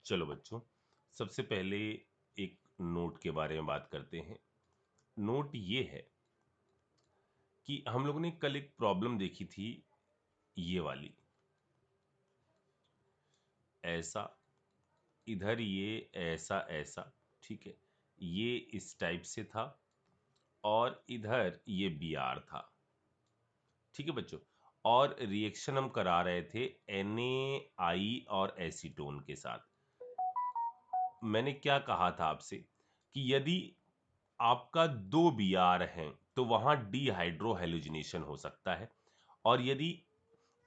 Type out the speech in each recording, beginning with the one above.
चलो बच्चों, सबसे पहले एक नोट के बारे में बात करते हैं। नोट ये है कि हम लोगों ने कल एक प्रॉब्लम देखी थी, ये वाली। ऐसा, इधर ये ऐसा ऐसा, ठीक है। ये इस टाइप से था और इधर ये बी आर था, ठीक है बच्चों। और रिएक्शन हम करा रहे थे NaI और एसीटोन के साथ। मैंने क्या कहा था आपसे कि यदि आपका दो बी आर हैं तो वहां डिहाइड्रोहेलोजिनेशन हो सकता है, और यदि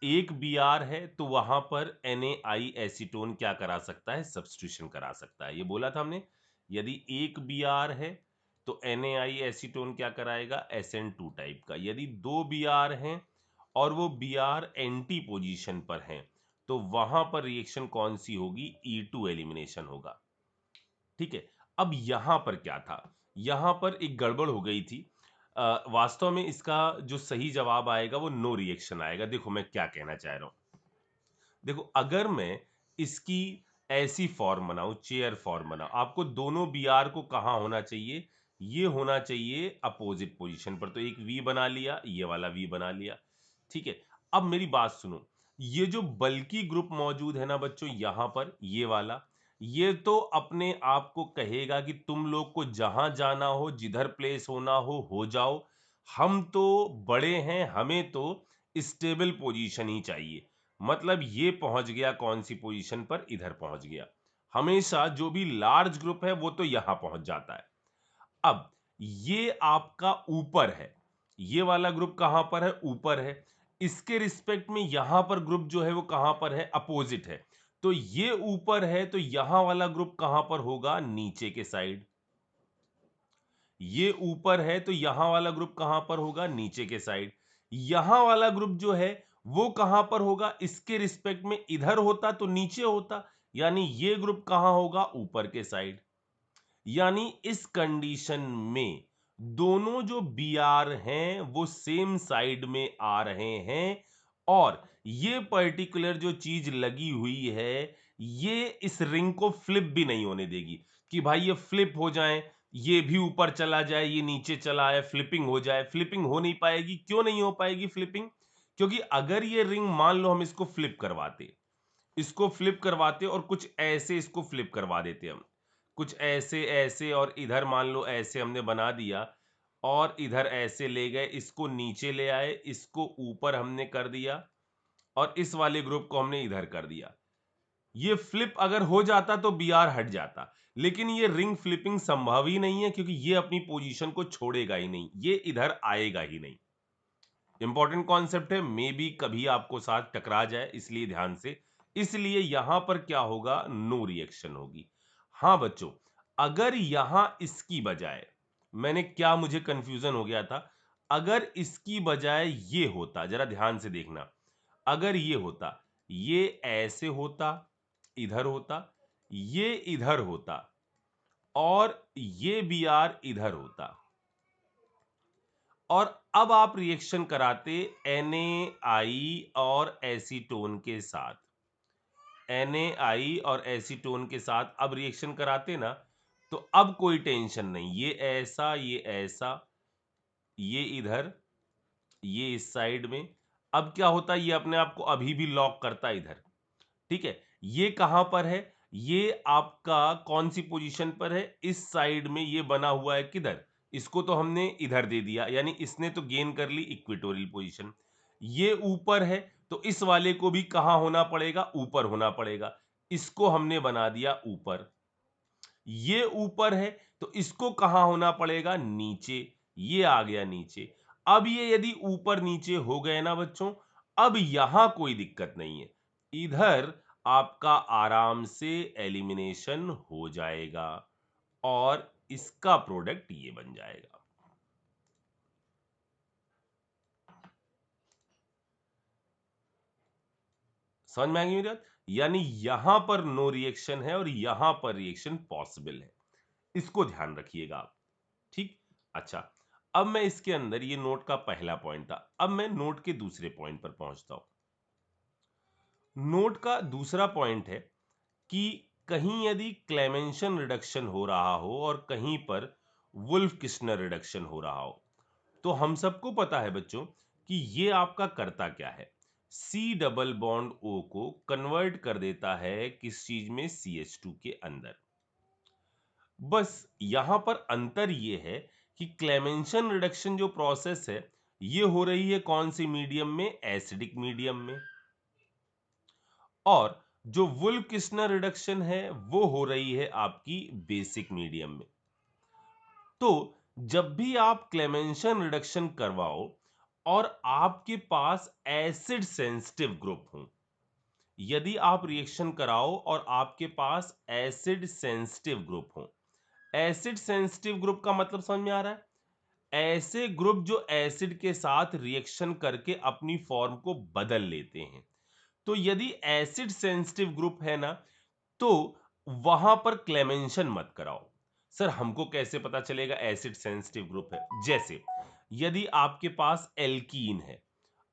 एक बी आर है तो वहां पर NaI एसीटोन क्या करा सकता है, सब्स्टिट्यूशन करा सकता है। ये बोला था हमने, यदि एक बी आर है तो NaI एसीटोन क्या कराएगा, SN2 टाइप का। यदि दो बी आर हैं और वो बी आर एंटी पोजीशन पर हैं तो वहां पर रिएक्शन कौन सी होगी, E2 एलिमिनेशन होगा, ठीक है। अब यहां पर क्या था, यहां पर एक गड़बड़ हो गई थी। वास्तव में इसका जो सही जवाब आएगा वो नो रिएक्शन आएगा। देखो मैं क्या कहना चाह रहा हूं। देखो अगर मैं इसकी ऐसी फॉर्म बनाऊं, चेयर फॉर्म बनाऊं, आपको दोनों बी आर को कहां होना चाहिए, ये होना चाहिए अपोजिट पोजीशन पर। तो एक वी बना लिया, ये वाला वी बना लिया, ठीक है। अब मेरी बात सुनो, ये जो बल्कि ग्रुप मौजूद है ना बच्चों, यहां पर ये वाला, ये तो अपने आप को कहेगा कि तुम लोग को जहां जाना हो, जिधर प्लेस होना हो जाओ, हम तो बड़े हैं, हमें तो स्टेबल पोजीशन ही चाहिए। मतलब ये पहुंच गया कौन सी पोजीशन पर, इधर पहुंच गया। हमेशा जो भी लार्ज ग्रुप है वो तो यहां पहुंच जाता है। अब ये आपका ऊपर है, ये वाला ग्रुप कहां पर है, ऊपर है। इसके रिस्पेक्ट में यहां पर ग्रुप जो है वो कहां पर है, अपोजिट है। तो ये ऊपर है तो यहां वाला ग्रुप कहां पर होगा, नीचे के साइड। ये ऊपर है तो यहां वाला ग्रुप कहां पर होगा, नीचे के साइड। यहां वाला ग्रुप जो है वो कहां पर होगा, इसके रिस्पेक्ट में इधर होता तो नीचे होता, यानी ये ग्रुप कहां होगा, ऊपर के साइड। यानी इस कंडीशन में दोनों जो बी आर हैं वो सेम साइड में आ रहे हैं, और ये पर्टिकुलर जो चीज लगी हुई है ये इस रिंग को फ्लिप भी नहीं होने देगी कि भाई ये फ्लिप हो जाए, ये भी ऊपर चला जाए, ये नीचे चला आए, फ्लिपिंग हो जाए। फ्लिपिंग हो नहीं पाएगी। क्यों नहीं हो पाएगी फ्लिपिंग, क्योंकि अगर ये रिंग मान लो हम इसको फ्लिप करवाते, इसको फ्लिप करवाते और कुछ ऐसे इसको फ्लिप करवा देते हम, कुछ ऐसे ऐसे, और इधर मान लो ऐसे हमने बना दिया, और इधर ऐसे ले गए, इसको नीचे ले आए, इसको ऊपर हमने कर दिया, और इस वाले ग्रुप को हमने इधर कर दिया। ये फ्लिप अगर हो जाता तो बी आर हट जाता, लेकिन ये रिंग फ्लिपिंग संभव ही नहीं है क्योंकि ये अपनी पोजीशन को छोड़ेगा ही नहीं, ये इधर आएगा ही नहीं। इंपॉर्टेंट कॉन्सेप्ट है, मे बी कभी आपको साथ टकरा जाए, इसलिए ध्यान से। इसलिए यहां पर क्या होगा, नो रिएक्शन होगी। हां बच्चों, अगर यहां इसकी बजाय, मैंने क्या, मुझे कंफ्यूजन हो गया था, अगर इसकी बजाय ये होता, जरा ध्यान से देखना, अगर ये होता, ये ऐसे होता, इधर होता, ये इधर होता, और ये बी आर इधर होता, और अब आप रिएक्शन कराते NaI और एसीटोन के साथ, NaI और एसीटोन के साथ अब रिएक्शन कराते ना, तो अब कोई टेंशन नहीं, ये ऐसा, ये ऐसा, ये इधर, ये इस साइड में। अब क्या होता, ये अपने आप को अभी भी लॉक करता इधर, ठीक है। ये कहां पर है, ये आपका कौन सी पोजीशन पर है, इस साइड में ये बना हुआ है, किधर, इसको तो हमने इधर दे दिया, यानी इसने तो गेन कर ली इक्वेटोरियल पोजीशन। ये ऊपर है तो इस वाले को भी कहां होना पड़ेगा, ऊपर होना पड़ेगा, इसको हमने बना दिया ऊपर। ये ऊपर है तो इसको कहां होना पड़ेगा, नीचे, ये आ गया नीचे। अब ये यदि ऊपर नीचे हो गए ना बच्चों, अब यहां कोई दिक्कत नहीं है, इधर आपका आराम से एलिमिनेशन हो जाएगा और इसका प्रोडक्ट ये बन जाएगा। समझ में आ गई मेरी बात, यानी यहां पर नो रिएक्शन है और यहां पर रिएक्शन पॉसिबल है, इसको ध्यान रखिएगा आप, ठीक। अच्छा, अब मैं इसके अंदर, ये नोट का पहला पॉइंट था, अब मैं नोट के दूसरे पॉइंट पर पहुंचता हूं। नोट का दूसरा पॉइंट है कि कहीं यदि क्लेमेंशन रिडक्शन हो रहा हो और कहीं पर वुल्फ किस्नर रिडक्शन हो रहा हो, तो हम सबको पता है बच्चों कि ये आपका करता क्या है, सी डबल बॉन्ड ओ को कन्वर्ट कर देता है किस चीज में, CH2 के अंदर। बस यहां पर अंतर ये है कि क्लेमेंशन रिडक्शन जो प्रोसेस है ये हो रही है कौन सी मीडियम में, एसिडिक मीडियम में, और जो वुल्फ किस्नर रिडक्शन है वो हो रही है आपकी बेसिक मीडियम में। तो जब भी आप क्लेमेंशन रिडक्शन करवाओ और आपके पास एसिड सेंसिटिव ग्रुप हो, यदि आप रिएक्शन कराओ और आपके पास एसिड सेंसिटिव ग्रुप हो, एसिड सेंसिटिव ग्रुप का मतलब समझ में आ रहा है, ऐसे ग्रुप जो एसिड के साथ रिएक्शन करके अपनी फॉर्म को बदल लेते हैं। तो यदि एसिड सेंसिटिव ग्रुप है ना, तो वहां पर क्लेमेंशन मत कराओ। सर हमको कैसे पता चलेगा एसिड सेंसिटिव ग्रुप है? जैसे यदि आपके पास एल्कीन है,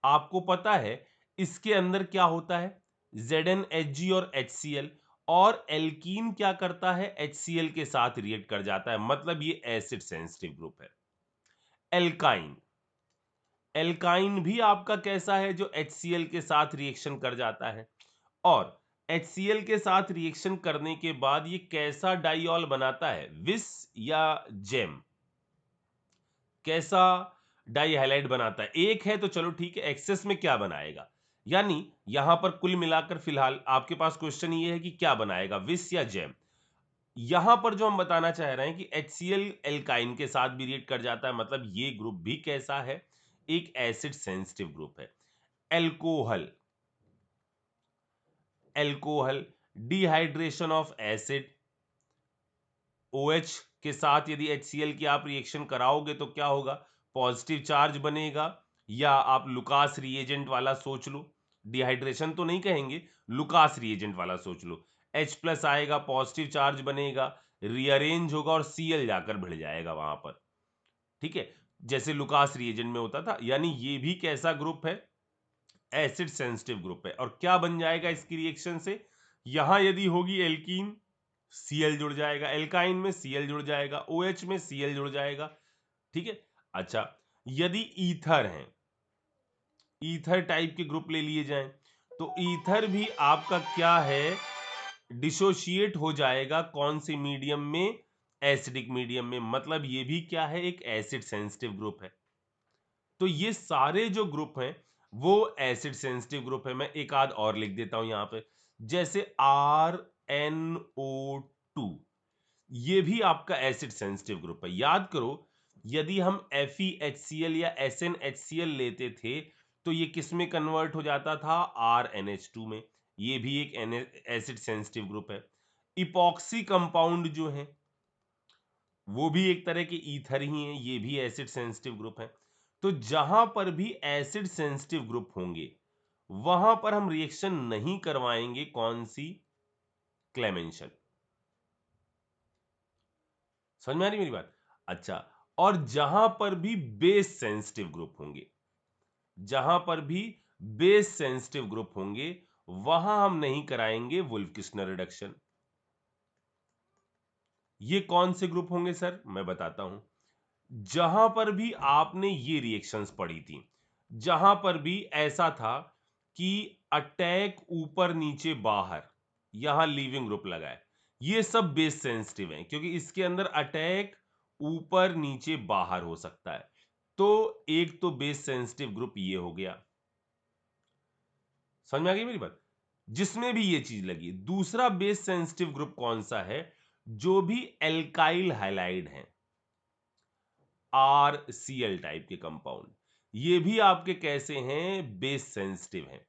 आपको पता है इसके अंदर क्या होता है, ZnHg और HCl, और एल्कीन क्या करता है, HCl के साथ रिएक्ट कर जाता है, मतलब ये एसिड सेंसिटिव ग्रुप है। एल्काइन, एल्काइन भी आपका कैसा है, जो HCl के साथ रिएक्शन कर जाता है, और HCl के साथ रिएक्शन करने के बाद ये कैसा डाइऑल बनाता है, विस या जेम, कैसा डाई हैलाइड बनाता है? एक है तो चलो ठीक है, एक्सेस में क्या बनाएगा? यानी यहां पर कुल मिलाकर फिलहाल आपके पास क्वेश्चन ये है कि क्या बनाएगा, विस या जेम। यहां पर जो हम बताना चाह रहे हैं कि HCl एल्काइन के साथ भी रिएक्ट कर जाता है, मतलब ये ग्रुप भी कैसा है, एक एसिड सेंसिटिव ग्रुप है। Alcohol, alcohol dehydration of acid, OH के साथ यदि HCl की आप रिएक्शन कराओगे तो क्या होगा, पॉजिटिव चार्ज बनेगा, या आप लुकास रिएजेंट वाला सोच लो, डिहाइड्रेशन तो नहीं कहेंगे, लुकास रिएजेंट वाला सोच लो, H प्लस आएगा, पॉजिटिव चार्ज बनेगा, रीअरेंज होगा और Cl जाकर भिड़ जाएगा वहां पर, ठीक है, जैसे लुकास रिएजेंट में होता था। यानी ये भी कैसा ग्रुप है, एसिड सेंसिटिव ग्रुप है। और क्या बन जाएगा इसकी रिएक्शन से, यहां यदि होगी एल्कीन, Cl जुड़ जाएगा, एल्काइन में Cl जुड़ जाएगा, OH में Cl जुड़ जाएगा, ठीक है। अच्छा, यदि ईथर है, ईथर टाइप के ग्रुप ले लिए जाएं, तो ईथर भी आपका क्या है, डिसोशिएट हो जाएगा कौन सी मीडियम में, एसिडिक मीडियम में, मतलब ये भी क्या है, एक एसिड सेंसिटिव ग्रुप है। तो ये सारे जो ग्रुप हैं वो एसिड सेंसिटिव ग्रुप है। मैं एक आध और लिख देता हूं यहां पे, जैसे RnO2, ये भी आपका एसिड सेंसिटिव ग्रुप है। याद करो, यदि हम FeHCl या SnHCl लेते थे तो ये किस में कन्वर्ट हो जाता था, RnH2 में, ये भी एक एसिड सेंसिटिव ग्रुप है। इपॉक्सी कंपाउंड जो है वो भी एक तरह के ईथर ही हैं, ये भी एसिड सेंसिटिव ग्रुप है। तो जहां पर भी एसिड सेंसिटिव ग्रुप होंगे वहां पर हम रिएक्शन नहीं करवाएंगे कौन सी, क्लेमेंशन। समझ में आ रही मेरी बात? अच्छा, और जहां पर भी बेस सेंसिटिव ग्रुप होंगे, जहां पर भी बेस सेंसिटिव ग्रुप होंगे वहां हम नहीं कराएंगे वुल्फ किस्नर रिडक्शन। ये कौन से ग्रुप होंगे सर, मैं बताता हूं। जहां पर भी आपने ये रिएक्शंस पढ़ी थी, जहां पर भी ऐसा था कि अटैक ऊपर नीचे बाहर, यहां लीविंग ग्रुप लगा है, ये सब बेस सेंसिटिव हैं क्योंकि इसके अंदर अटैक ऊपर नीचे बाहर हो सकता है। तो एक तो बेस सेंसिटिव ग्रुप ये हो गया, समझ में आ गई मेरी बात, जिसमें भी ये चीज लगी। दूसरा बेस सेंसिटिव ग्रुप कौन सा है, जो भी एल्काइल हाइलाइड है, RCl टाइप के कंपाउंड, ये भी आपके कैसे हैं, बेस सेंसिटिव हैं।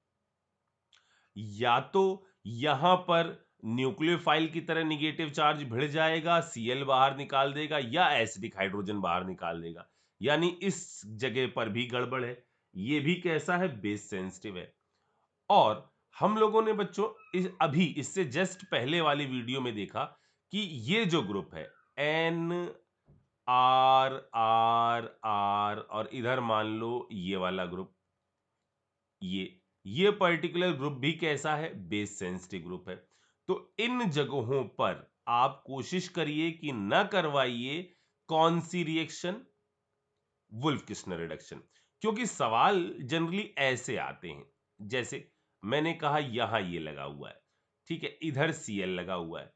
या तो यहां पर न्यूक्लियोफाइल की तरह निगेटिव चार्ज भिड़ जाएगा, Cl बाहर निकाल देगा, या एसिडिक हाइड्रोजन बाहर निकाल देगा, यानी इस जगह पर भी गड़बड़ है, ये भी कैसा है, बेस सेंसिटिव है। और हम लोगों ने बच्चों अभी इससे जस्ट पहले वाली वीडियो में देखा कि ये जो ग्रुप है N R और इधर मान लो ये वाला ग्रुप, ये पर्टिकुलर ग्रुप भी कैसा है, बेस सेंसिटिव ग्रुप है। तो इन जगहों पर आप कोशिश करिए कि न करवाइए कौन सी रिएक्शन, वुल्फ किस्नर रिडक्शन। क्योंकि सवाल जनरली ऐसे आते हैं, जैसे मैंने कहा यहां ये लगा हुआ है, ठीक है, इधर Cl लगा हुआ है,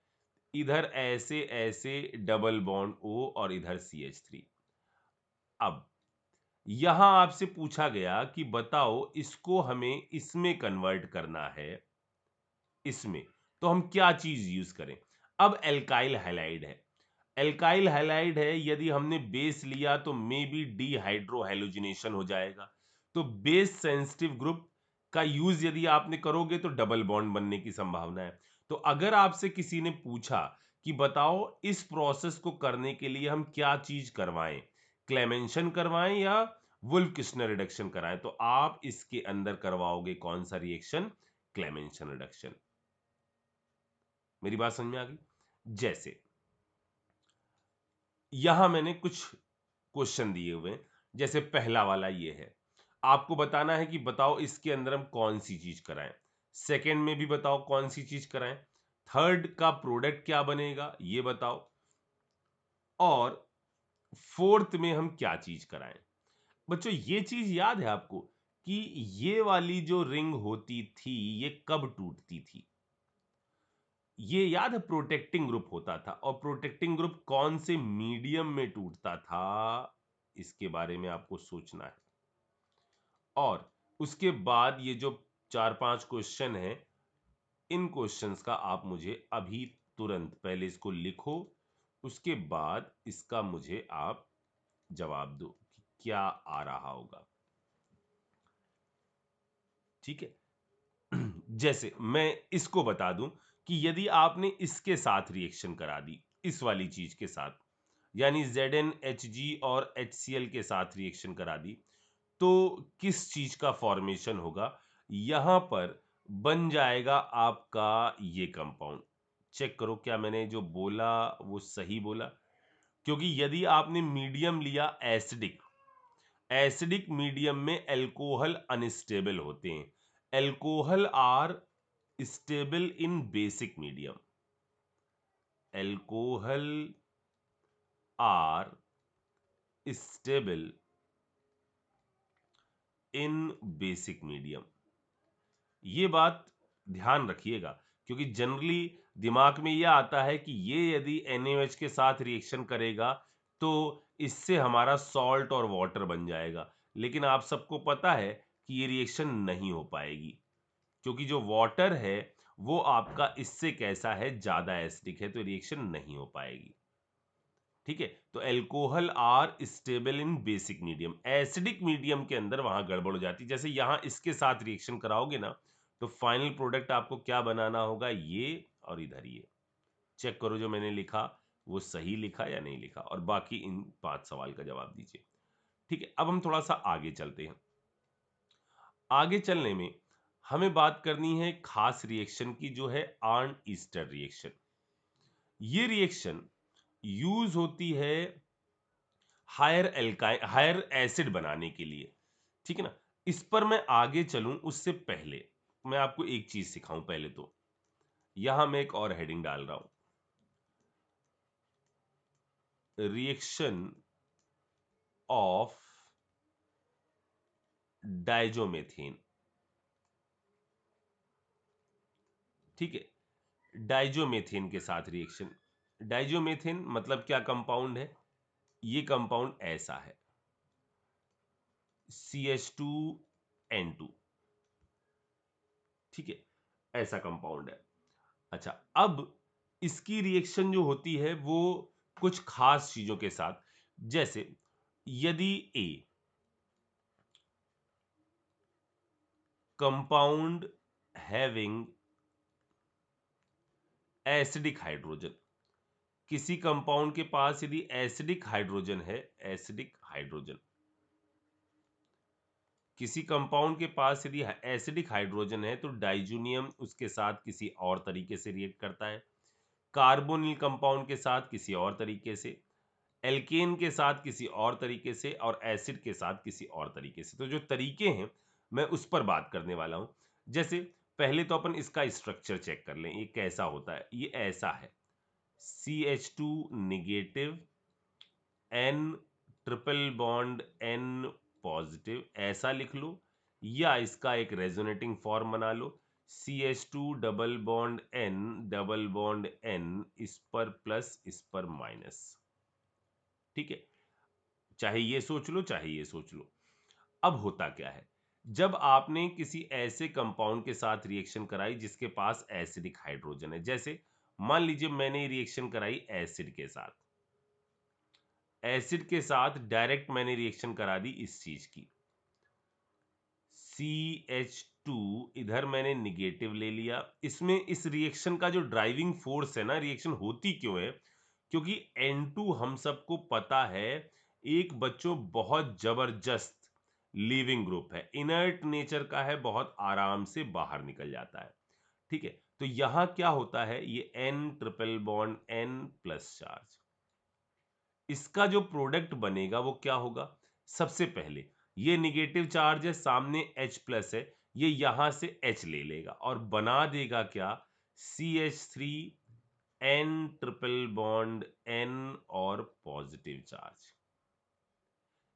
इधर ऐसे ऐसे डबल बॉन्ड O और इधर CH3। अब यहां आपसे पूछा गया कि बताओ इसको हमें इसमें कन्वर्ट करना है, इसमें, तो हम क्या चीज यूज करें। अब एल्काइल हैलाइड है, एल्काइल हैलाइड है, यदि हमने बेस लिया तो मे बी डीहाइड्रोहैलोजिनेशन हो जाएगा। तो बेस सेंसिटिव ग्रुप का यूज यदि आपने करोगे तो डबल बॉन्ड बनने की संभावना है। तो अगर आपसे किसी ने पूछा कि बताओ इस प्रोसेस को करने के लिए हम क्या चीज करवाएं, क्लेमेंशन करवाएं या वुल्फ किस्नर रिडक्शन कराएं, तो आप इसके अंदर करवाओगे कौन सा रिएक्शन, क्लेमेंशन रिडक्शन। मेरी बात समझ में आ गई। जैसे यहां मैंने कुछ क्वेश्चन दिए हुए हैं, जैसे पहला वाला ये है, आपको बताना है कि बताओ इसके अंदर हम कौन सी चीज कराएं, सेकंड में भी बताओ कौन सी चीज कराएं, थर्ड का प्रोडक्ट क्या बनेगा ये बताओ, और फोर्थ में हम क्या चीज कराएं। बच्चों ये चीज याद है आपको कि ये वाली जो रिंग होती थी ये कब टूटती थी, ये याद है, प्रोटेक्टिंग ग्रुप होता था, और प्रोटेक्टिंग ग्रुप कौन से मीडियम में टूटता था, इसके बारे में आपको सोचना है। और उसके बाद ये जो 4-5 क्वेश्चन है, इन क्वेश्चंस का आप मुझे अभी तुरंत पहले इसको लिखो, उसके बाद इसका मुझे आप जवाब दो कि क्या आ रहा होगा, ठीक है। जैसे मैं इसको बता दूं कि यदि आपने इसके साथ रिएक्शन करा दी, इस वाली चीज के साथ, यानी ZnHg और HCl के साथ रिएक्शन करा दी, तो किस चीज का फॉर्मेशन होगा, यहां पर बन जाएगा आपका ये कंपाउंड। चेक करो क्या मैंने जो बोला वो सही बोला, क्योंकि यदि आपने मीडियम लिया एसिडिक, एसिडिक मीडियम में एल्कोहल अनस्टेबल होते हैं, alcohol are stable in basic medium, alcohol are stable in basic medium. ये बात ध्यान रखिएगा, क्योंकि जनरली दिमाग में यह आता है कि ये यदि NaOH के साथ रिएक्शन करेगा तो इससे हमारा सॉल्ट और वाटर बन जाएगा, लेकिन आप सबको पता है कि ये रिएक्शन नहीं हो पाएगी, क्योंकि जो वाटर है वो आपका इससे कैसा है, ज्यादा एसिडिक है, तो रिएक्शन नहीं हो पाएगी, ठीक है। तो alcohol are stable in basic medium, acidic medium के अंदर वहां गड़बड़ हो जाती है। जैसे यहां इसके साथ रिएक्शन कराओगे ना, तो फाइनल प्रोडक्ट आपको क्या बनाना होगा, ये और इधर ये। चेक करो जो मैंने लिखा वो सही लिखा या नहीं लिखा, और बाकी इन 5 सवाल का जवाब दीजिए, ठीक है। अब हम थोड़ा सा आगे चलते हैं। आगे चलने में हमें बात करनी है खास रिएक्शन की, जो है आर्न ईस्टर रिएक्शन। ये रिएक्शन यूज होती है हायर एसिड बनाने के लिए, ठीक है ना। इस पर मैं आगे चलूं उससे पहले मैं आपको एक चीज सिखाऊं। पहले तो यहां मैं एक और हेडिंग डाल रहा हूं, रिएक्शन ऑफ डाइजोमेथेन, ठीक है, डाइजोमेथेन के साथ रिएक्शन। डाइजोमेथेन मतलब क्या कंपाउंड है, ये कंपाउंड ऐसा है, CH2N2, ठीक है, ऐसा कंपाउंड है। अच्छा, अब इसकी रिएक्शन जो होती है वो कुछ खास चीजों के साथ, जैसे यदि ए कंपाउंड हैविंग एसिडिक हाइड्रोजन, किसी कंपाउंड के पास यदि एसिडिक हाइड्रोजन है, एसिडिक हाइड्रोजन, किसी कंपाउंड के पास यदि एसिडिक हाइड्रोजन है तो डाइजोनियम उसके साथ किसी और तरीके से रिएक्ट करता है, कार्बोनिल कंपाउंड के साथ किसी और तरीके से, एल्केन के साथ किसी और तरीके से, और एसिड के साथ किसी और तरीके से। तो जो तरीके हैं मैं उस पर बात करने वाला हूं। जैसे पहले तो अपन इसका स्ट्रक्चर चेक कर लें, ये कैसा होता है। ये ऐसा है, CH2 negative, N triple bond N positive, ऐसा लिख लो, या इसका एक रेजोनेटिंग फॉर्म बना लो, CH2 double bond N double bond N, इस पर प्लस इस पर माइनस। ठीक है, चाहे ये सोच लो चाहे ये सोच लो। अब होता क्या है, जब आपने किसी ऐसे कंपाउंड के साथ रिएक्शन कराई जिसके पास एसिडिक हाइड्रोजन है, जैसे मान लीजिए मैंने रिएक्शन कराई एसिड के साथ, एसिड के साथ डायरेक्ट मैंने रिएक्शन करा दी इस चीज की, CH2 इधर मैंने निगेटिव ले लिया। इसमें इस रिएक्शन का जो ड्राइविंग फोर्स है ना, रिएक्शन होती क्यों है, क्योंकि N2 हम सबको पता है एक बच्चों बहुत जबरदस्त लिविंग ग्रुप है, इनर्ट नेचर का है, बहुत आराम से बाहर निकल जाता है। ठीक है, तो यहां क्या होता है, ये N triple bond N plus charge, इसका जो प्रोडक्ट बनेगा वो क्या होगा, सबसे पहले ये निगेटिव चार्ज है, सामने H प्लस है, ये यहां से H ले लेगा और बना देगा क्या, CH3 N triple bond N और पॉजिटिव चार्ज।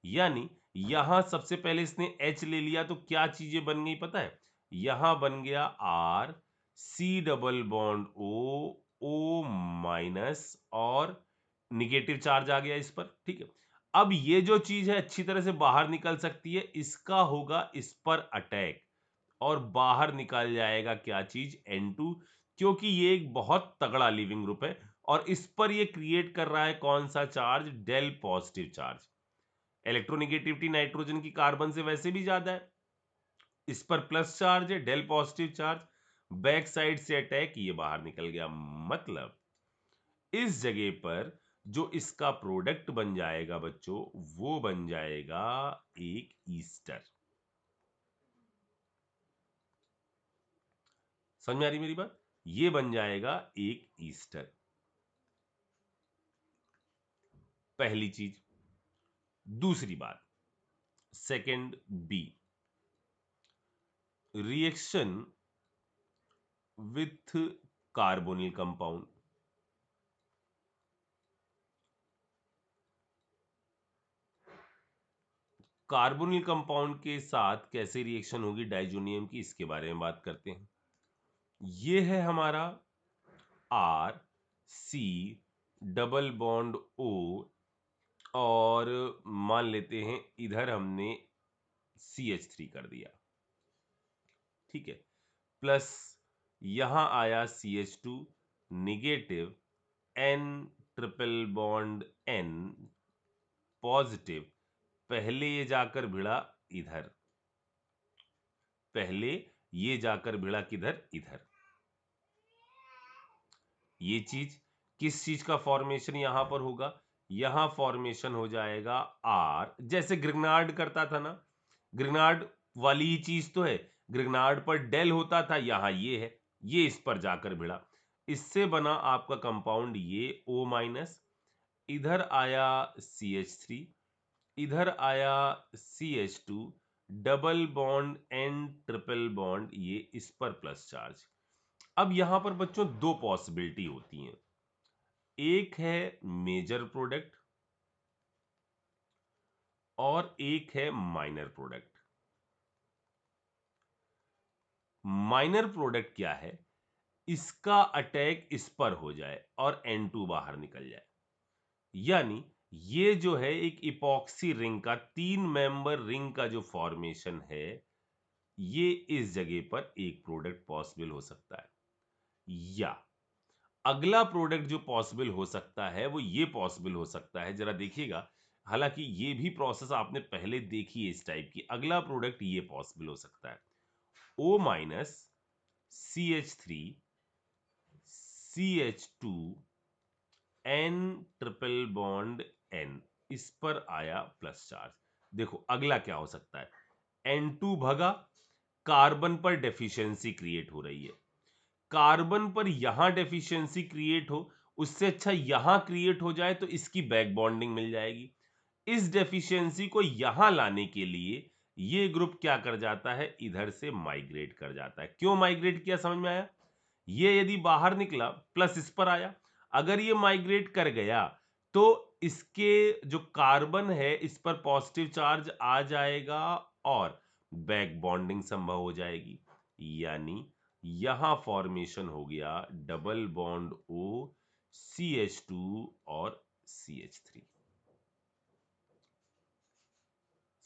यानी यहां सबसे पहले इसने H ले लिया तो क्या चीजें बन गई पता है, यहां बन गया R, C double bond O, O minus, और निगेटिव चार्ज आ गया इस पर। ठीक है, अब ये जो चीज है अच्छी तरह से बाहर निकल सकती है, इसका होगा इस पर अटैक और बाहर निकल जाएगा क्या चीज, N2, क्योंकि ये एक बहुत तगड़ा लिविंग ग्रुप है और इस पर ये क्रिएट कर रहा है कौन सा charge, del positive charge. Electronegativity nitrogen की कार्बन से वैसे भी ज्यादा है, इस पर प्लस चार्ज है, del positive charge, back side से अटैक, ये बाहर निकल गया। मतलब इस जगह पर जो इसका प्रोडक्ट बन जाएगा बच्चों, वो बन जाएगा एक ईस्टर। समझ में आ रही मेरी बात, ये बन जाएगा एक ईस्टर, पहली चीज। दूसरी बात, second b, reaction with carbonyl compound. Carbonyl compound के साथ कैसे रिएक्शन होगी डाइजोनियम की, इसके बारे में बात करते हैं। ये है हमारा R C double bond O, और मान लेते हैं इधर हमने CH3 कर दिया। ठीक है, प्लस यहां आया CH2 negative, N triple bond N positive, पहले ये जाकर भिड़ा इधर, पहले ये जाकर भिड़ा किधर, इधर। ये चीज किस चीज का फॉर्मेशन यहां पर होगा, यहां फॉर्मेशन हो जाएगा आर, जैसे ग्रिग्नार्ड करता था ना, ग्रिग्नार्ड वाली ही चीज तो है, ग्रिग्नार्ड पर डेल होता था, यहां ये है, ये इस पर जाकर भिड़ा, इससे बना आपका कंपाउंड ये O माइनस, इधर आया CH3, इधर आया CH2 double bond N triple bond, ये इस पर प्लस चार्ज। अब यहां पर बच्चों दो पॉसिबिलिटी होती हैं, एक है मेजर प्रोडक्ट और एक है माइनर प्रोडक्ट। माइनर प्रोडक्ट क्या है, इसका अटैक इस पर हो जाए और N2 बाहर निकल जाए, यानी ये जो है एक इपॉक्सी रिंग का, 3 मेंबर रिंग का जो फॉर्मेशन है, ये इस जगह पर एक प्रोडक्ट पॉसिबल हो सकता है। या अगला प्रोडक्ट जो पॉसिबल हो सकता है वो ये पॉसिबल हो सकता है, जरा देखिएगा, हालांकि ये भी प्रोसेस आपने पहले देखी है इस टाइप की, अगला प्रोडक्ट ये पॉसिबल हो सकता है, O minus CH3 CH2 N triple bond N, इस पर आया प्लस चार्ज। देखो अगला क्या हो सकता है, N2 भगा, कार्बन पर डेफिशिएंसी क्रिएट हो रही है, कार्बन पर यहां डेफिशिएंसी क्रिएट हो, उससे अच्छा यहां क्रिएट हो जाए तो इसकी बैक बॉन्डिंग मिल जाएगी। इस डेफिशिएंसी को यहां लाने के लिए ये ग्रुप क्या कर जाता है, इधर से माइग्रेट कर जाता है। क्यों माइग्रेट किया, समझ में आया? ये यदि बाहर निकला प्लस इस पर आया, अगर ये माइग्रेट कर गया तो इसके जो कार्बन है इस पर पॉजिटिव चार्ज आ जाएगा और बैक बॉन्डिंग संभव हो जाएगी, यानी यहां फॉर्मेशन हो गया डबल बॉन्ड O CH2 और CH3।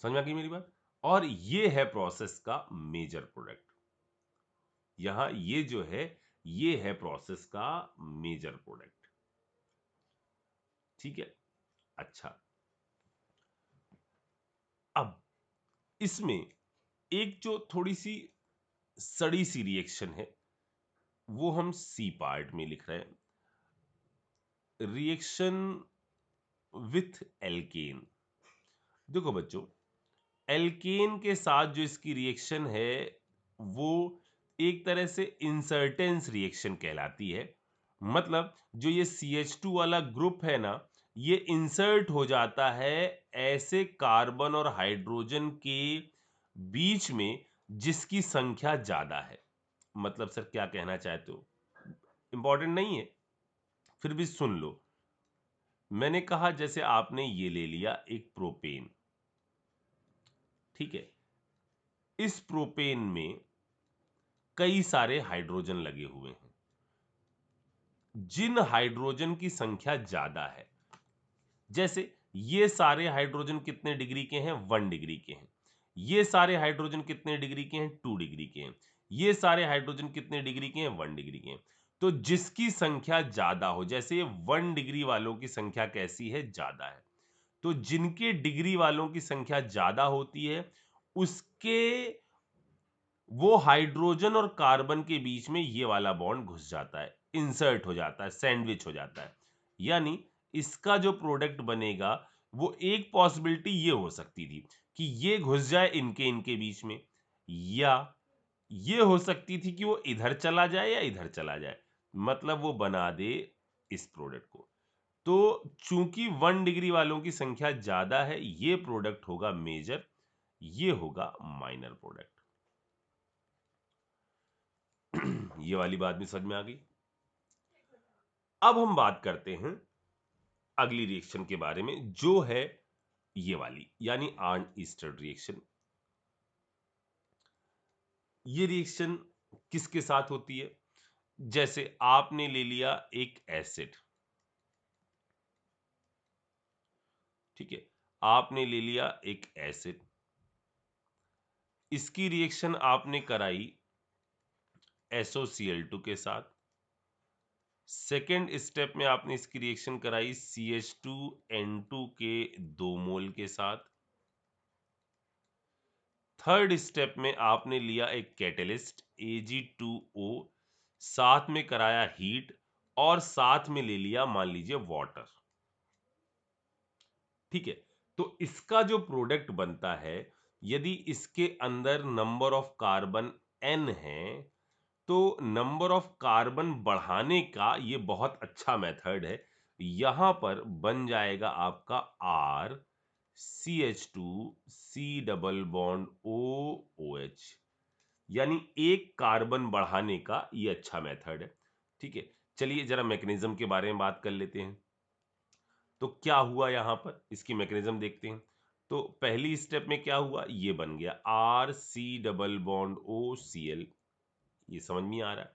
समझ में आ गई मेरी बात? और ये है प्रोसेस का मेजर प्रोडक्ट। यहां ये जो है ये है प्रोसेस का मेजर प्रोडक्ट। ठीक है, अच्छा, अब इसमें एक जो थोड़ी सी सड़ी सी रिएक्शन है वो हम सी पार्ट में लिख रहे हैं, रिएक्शन विथ एल्केन। देखो बच्चों, एल्केन के साथ जो इसकी रिएक्शन है वो एक तरह से इंसर्टेंस रिएक्शन कहलाती है। मतलब जो ये CH2 वाला ग्रुप है ना, ये इंसर्ट हो जाता है ऐसे कार्बन और हाइड्रोजन के बीच में जिसकी संख्या ज्यादा है। मतलब सर क्या कहना चाहते हो, इंपॉर्टेंट नहीं है, फिर भी सुन लो। मैंने कहा जैसे आपने ये ले लिया एक प्रोपेन, ठीक है, इस प्रोपेन में कई सारे हाइड्रोजन लगे हुए हैं। जिन हाइड्रोजन की संख्या ज्यादा है, जैसे ये सारे हाइड्रोजन कितने डिग्री के हैं, 1 डिग्री के हैं। ये सारे हाइड्रोजन कितने डिग्री के हैं, 2 डिग्री के हैं। ये सारे हाइड्रोजन कितने डिग्री के हैं, 1 डिग्री के हैं। तो जिसकी संख्या ज्यादा हो, जैसे ये 1 डिग्री वालों की संख्या कैसी है, ज्यादा है, तो जिनके डिग्री वालों की संख्या ज्यादा होती है उसके वो हाइड्रोजन और कार्बन के बीच में ये वाला बॉन्ड घुस जाता है, इंसर्ट हो जाता है, सैंडविच हो जाता है। यानी इसका जो प्रोडक्ट बनेगा वो एक पॉसिबिलिटी ये हो सकती थी कि ये घुस जाए इनके इनके बीच में, या ये हो सकती थी कि वो इधर चला जाए या इधर चला जाए, मतलब वो बना दे इस प्रोडक्ट को। तो चूंकि 1 डिग्री वालों की संख्या ज्यादा है, ये प्रोडक्ट होगा मेजर, ये होगा माइनर प्रोडक्ट। ये वाली बात भी समझ में आ गई। अब हम बात करते हैं अगली रिएक्शन के बारे में, जो है ये वाली, यानी आर्न ईस्टर रिएक्शन। ये रिएक्शन किसके साथ होती है, जैसे आपने ले लिया एक एसिड, ठीक है, आपने ले लिया एक एसिड, इसकी रिएक्शन आपने कराई SOCl2 के साथ। सेकेंड स्टेप में आपने इसकी रिएक्शन कराई CH2N2 के 2 मोल के साथ। थर्ड स्टेप में आपने लिया एक कैटलिस्ट Ag2O, साथ में कराया हीट और साथ में ले लिया मान लीजिए वाटर। ठीक है, तो इसका जो प्रोडक्ट बनता है, यदि इसके अंदर नंबर ऑफ कार्बन n है तो नंबर ऑफ कार्बन बढ़ाने का ये बहुत अच्छा मेथड है। यहां पर बन जाएगा आपका R CH2 C double bond OOH, यानी एक कार्बन बढ़ाने का ये अच्छा मेथड है। ठीक है, चलिए जरा मैकेनिज्म के बारे में बात कर लेते हैं। तो क्या हुआ यहां पर, इसकी मैकेनिज्म देखते हैं। तो पहली स्टेप में क्या हुआ, ये बन गया R C double bond OCl, ये समझ में आ रहा है।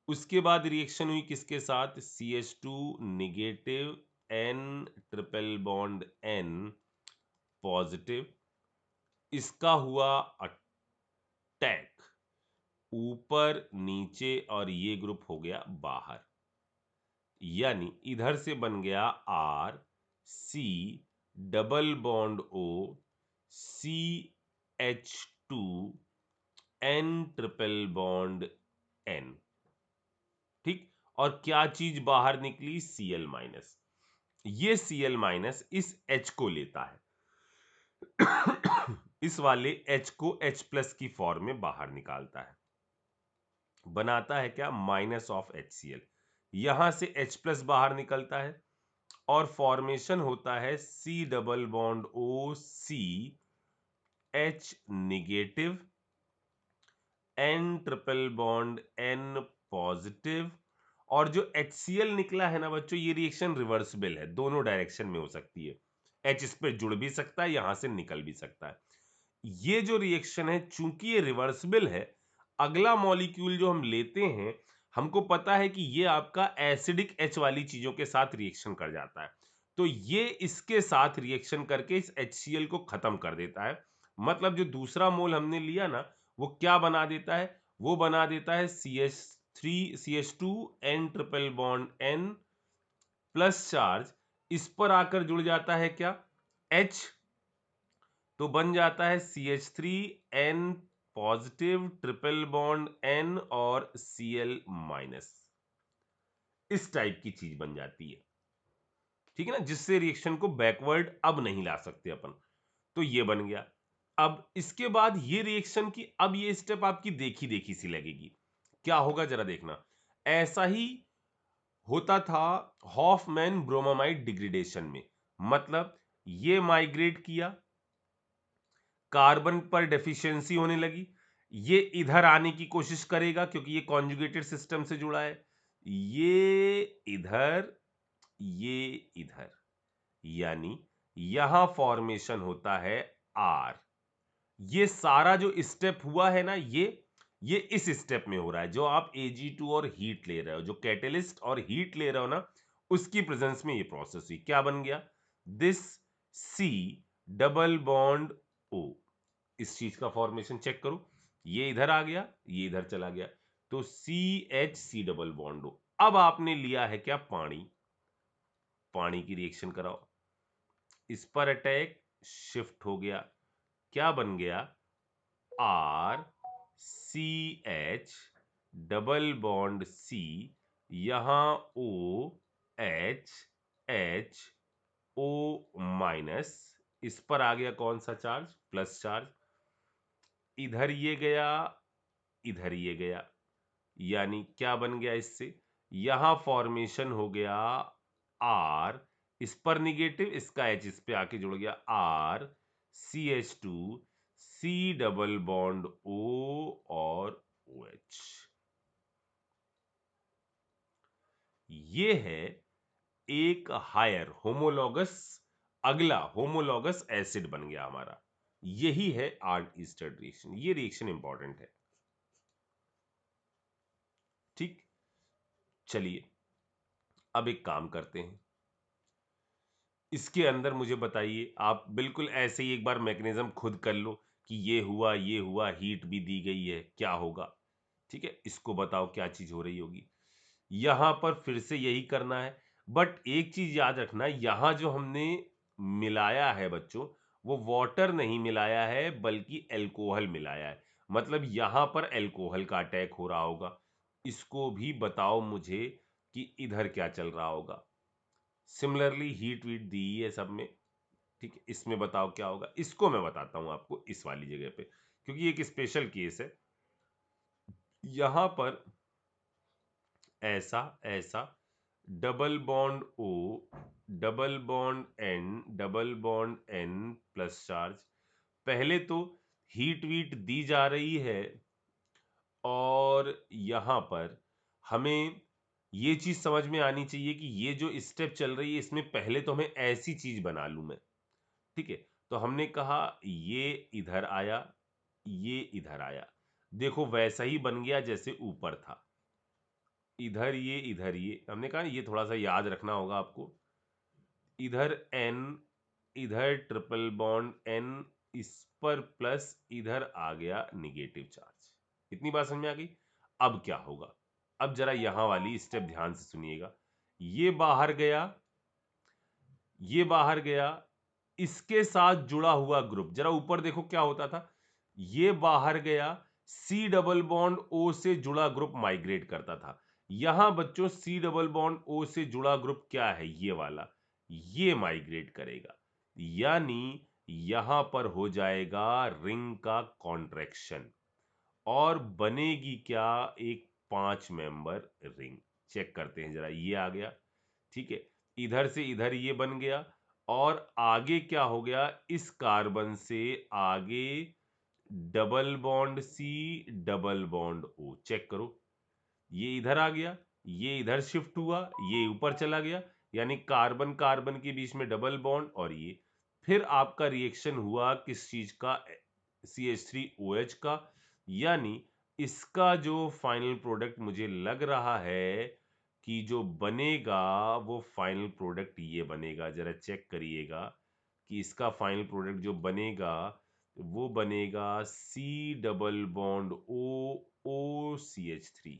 उसके बाद रिएक्शन हुई किसके साथ, CH2 negative N triple bond N positive, इसका हुआ अटैक ऊपर नीचे और ये ग्रुप हो गया बाहर, यानी इधर से बन गया R C double bond O CH2 N triple bond N। ठीक, और क्या चीज बाहर निकली, Cl माइनस। ये Cl माइनस इस H को लेता है इस वाले H को H प्लस की फॉर्म में बाहर निकालता है, बनाता है क्या, माइनस ऑफ HCl। यहां से H प्लस बाहर निकलता है और फॉर्मेशन होता है C double bond O C H negative, N triple bond N positive, और जो HCl निकला है ना बच्चों, ये रिएक्शन रिवर्सिबल है, दोनों डायरेक्शन में हो सकती है। H इस पे जुड़ भी सकता है, यहां से निकल भी सकता है। ये जो रिएक्शन है, चूंकि ये रिवर्सिबल है, अगला मॉलिक्यूल जो हम लेते हैं, हमको पता है कि ये आपका एसिडिक H वाली चीजों के साथ रिएक्शन कर जाता है, तो ये इसके साथ रिएक्शन करके इस HCl को खत्म कर देता है। मतलब जो दूसरा मोल हमने लिया ना, वो क्या बना देता है, वो बना देता है CH2 N triple bond N plus charge, इस पर आकर जुड़ जाता है क्या, H, तो बन जाता है CH3N positive triple bond N और Cl माइनस, इस टाइप की चीज बन जाती है, ठीक है ना, जिससे रिएक्शन को बैकवर्ड अब नहीं ला सकते अपन। तो ये बन गया। अब इसके बाद ये रिएक्शन की, अब ये स्टेप आपकी देखी देखी सी लगेगी, क्या होगा जरा देखना। ऐसा ही होता था हॉफमैन ब्रोमामाइड डिग्रेडेशन में, मतलब ये माइग्रेट किया, कार्बन पर डेफिशिएंसी होने लगी, ये इधर आने की कोशिश करेगा क्योंकि ये कॉन्जुगेटेड सिस्टम से जुड़ा है, ये इधर, ये इधर, यानी यहां फॉर्मेशन होता है आर। ये सारा जो स्टेप हुआ है ना, ये इस स्टेप में हो रहा है, जो आप Ag2 और हीट ले रहे हो, जो कैटेलिस्ट और हीट ले रहे हो ना, उसकी प्रेजेंस में ये प्रोसेस हुई। क्या बन गया, this C double bond O, इस चीज का फॉर्मेशन चेक करो, ये इधर आ गया, ये इधर चला गया, तो CH डबल बॉन्ड O। अब आपने लिया है क्या, पानी, पानी की रिएक्शन कराओ, इस पर अटैक शिफ्ट हो गया, क्या बन गया, R CH double bond C, यहां O H H O minus, इस पर आ गया कौन सा चार्ज, प्लस चार्ज, इधर ये गया, इधर ये गया, यानी क्या बन गया, इससे यहां फॉर्मेशन हो गया R, इस पर निगेटिव, इसका H इस पे आके जुड़ गया, R CH2 C double bond O और OH। ये है एक हायर होमोलॉगस, अगला होमोलॉगस एसिड बन गया हमारा, यही है आर्ट ईस्टर रिएक्शन। ये रिएक्शन इंपॉर्टेंट है, ठीक। चलिए अब एक काम करते हैं, इसके अंदर मुझे बताइए, आप बिल्कुल ऐसे ही एक बार मैकेनिज्म खुद कर लो कि ये हुआ, ये हुआ, हीट भी दी गई है, क्या होगा, ठीक है, इसको बताओ क्या चीज हो रही होगी। यहां पर फिर से यही करना है, बट एक चीज याद रखना, यहां जो हमने मिलाया है बच्चों, वो वाटर नहीं मिलाया है बल्कि एल्कोहल मिलाया है, मतलब यहां पर एल्कोहल का अटैक हो रहा होगा। इसको भी बताओ मुझे कि इधर क्या चल रहा होगा। सिमिलरली हीट वीट दी है सब में, ठीक है, इसमें बताओ क्या होगा, इसको मैं बताता हूं आपको इस वाली जगह पे, क्योंकि एक स्पेशल केस है। यहां पर ऐसा ऐसा double bond O double bond N double bond N plus charge, पहले तो हीट वीट दी जा रही है, और यहां पर हमें ये चीज समझ में आनी चाहिए कि ये जो स्टेप चल रही है, इसमें पहले तो हमें ऐसी चीज बना लूं मैं, ठीक है। तो हमने कहा ये इधर आया, ये इधर आया, देखो वैसा ही बन गया जैसे ऊपर था, इधर ये, इधर ये, हमने कहा ये थोड़ा सा याद रखना होगा आपको, इधर N, इधर ट्रिपल बॉन्ड N, इस पर प्लस, इधर आ गया निगेटिव चार्ज। इतनी बात समझ में आ गई। अब क्या होगा, अब जरा यहां वाली स्टेप ध्यान से सुनिएगा, ये बाहर गया, ये बाहर गया, इसके साथ जुड़ा हुआ ग्रुप, जरा ऊपर देखो क्या होता था, ये बाहर गया, C डबल बॉन्ड O से जुड़ा ग्रुप माइग्रेट करता था। यहां बच्चों C डबल बॉन्ड O से जुड़ा ग्रुप क्या है, ये वाला, ये माइग्रेट करेगा, यानी यहां पर हो जाएगा रिंग का कॉन्ट्रैक्शन, और बनेगी क्या, एक 5 मेंबर रिंग। चेक करते हैं जरा, ये आ गया, ठीक है, इधर से इधर ये बन गया, और आगे क्या हो गया, इस कार्बन से आगे double bond C, double bond O. Check करो, ये इधर आ गया, ये इधर शिफ्ट हुआ, ये ऊपर चला गया, यानी कार्बन कार्बन के बीच में डबल बॉन्ड। और ये फिर आपका रिएक्शन हुआ किस चीज का, CH3OH का। यानी इसका जो फाइनल प्रोडक्ट मुझे लग रहा है कि जो बनेगा वो फाइनल प्रोडक्ट ये बनेगा। जरा चेक करिएगा कि इसका फाइनल प्रोडक्ट जो बनेगा वो बनेगा C डबल बॉन्ड OOCH3,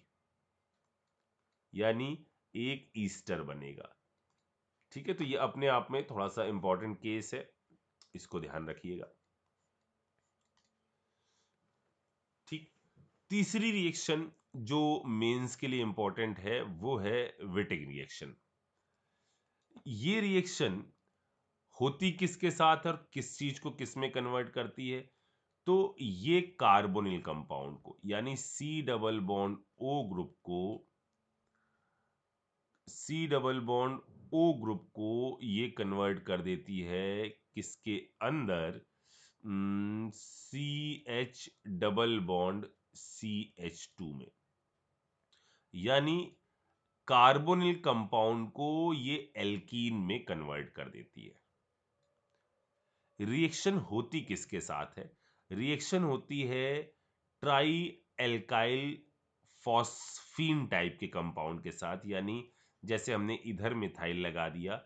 यानी एक ईस्टर बनेगा। ठीक है, तो ये अपने आप में थोड़ा सा इंपॉर्टेंट केस है, इसको ध्यान रखिएगा। ठीक, तीसरी रिएक्शन जो मेंस के लिए इंपॉर्टेंट है वो है विटिंग रिएक्शन। ये रिएक्शन होती किसके साथ और किस चीज को किस में कन्वर्ट करती है, तो ये कार्बोनिल कंपाउंड को यानी C double bond O group को, C double bond O group को ये कन्वर्ट कर देती है किसके अंदर, C H double bond CH2 में। यानी कार्बोनिल कंपाउंड को ये एल्कीन में कन्वर्ट कर देती है। रिएक्शन होती किसके साथ है, रिएक्शन होती है ट्राई एल्काइल फॉस्फीन टाइप के कंपाउंड के साथ। यानी जैसे हमने इधर मिथाइल लगा दिया,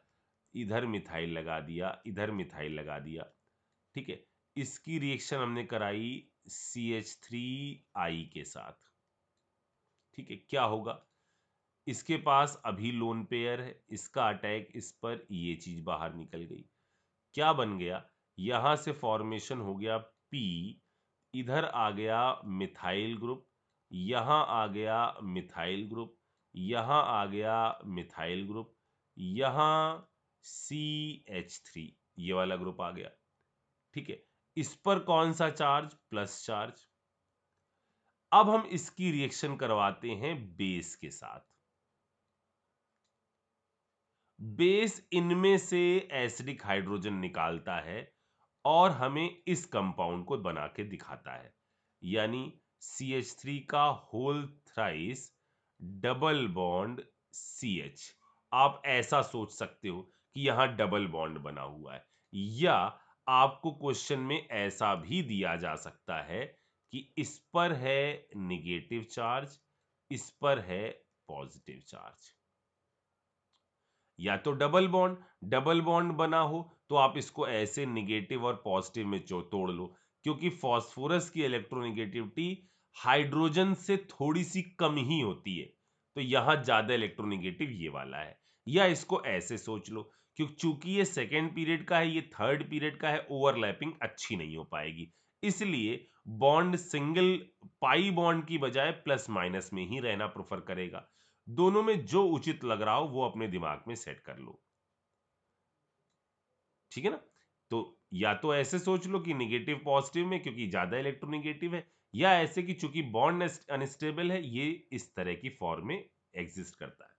इधर मिथाइल लगा दिया, इधर मिथाइल लगा दिया। ठीक है, इसकी रिएक्शन हमने कराई CH3I के साथ। ठीक है, क्या होगा, इसके पास अभी लोन पेयर है, इसका अटैक इस पर, ये चीज बाहर निकल गई। क्या बन गया, यहां से फॉर्मेशन हो गया P, इधर आ गया मिथाइल ग्रुप, यहां आ गया मिथाइल ग्रुप, यहां आ गया मिथाइल ग्रुप, यहां CH3 ये वाला ग्रुप आ गया। ठीक है, इस पर कौन सा चार्ज, प्लस चार्ज। अब हम इसकी रिएक्शन करवाते हैं बेस के साथ। बेस इनमें से एसिडिक हाइड्रोजन निकालता है और हमें इस कंपाउंड को बना के दिखाता है। यानी CH3 का whole thrice double bond CH। आप ऐसा सोच सकते हो कि यहां डबल बॉन्ड बना हुआ है, या आपको क्वेश्चन में ऐसा भी दिया जा सकता है कि इस पर है निगेटिव चार्ज, इस पर है पॉजिटिव चार्ज। या तो डबल बॉन्ड बना हो तो आप इसको ऐसे निगेटिव और पॉजिटिव में तोड़ लो, क्योंकि फास्फोरस की इलेक्ट्रोनेगेटिविटी हाइड्रोजन से थोड़ी सी कम ही होती है, तो यहां ज्यादा इलेक्ट्रोनेगेटिव ये वाला है। या इसको ऐसे सोच लो, क्योंकि चूंकि ये सेकेंड पीरियड का है, ये थर्ड पीरियड का है, ओवरलैपिंग अच्छी नहीं हो पाएगी, इसलिए बॉन्ड सिंगल पाई बॉन्ड की बजाय प्लस माइनस में ही रहना प्रेफर करेगा। दोनों में जो उचित लग रहा हो वो अपने दिमाग में सेट कर लो। ठीक है ना, तो या तो ऐसे सोच लो कि निगेटिव पॉजिटिव में क्योंकि ज्यादा इलेक्ट्रोनिगेटिव है, या ऐसे कि चूंकि बॉन्ड अनस्टेबल है, ये इस तरह की फॉर्म में एग्जिस्ट करता है।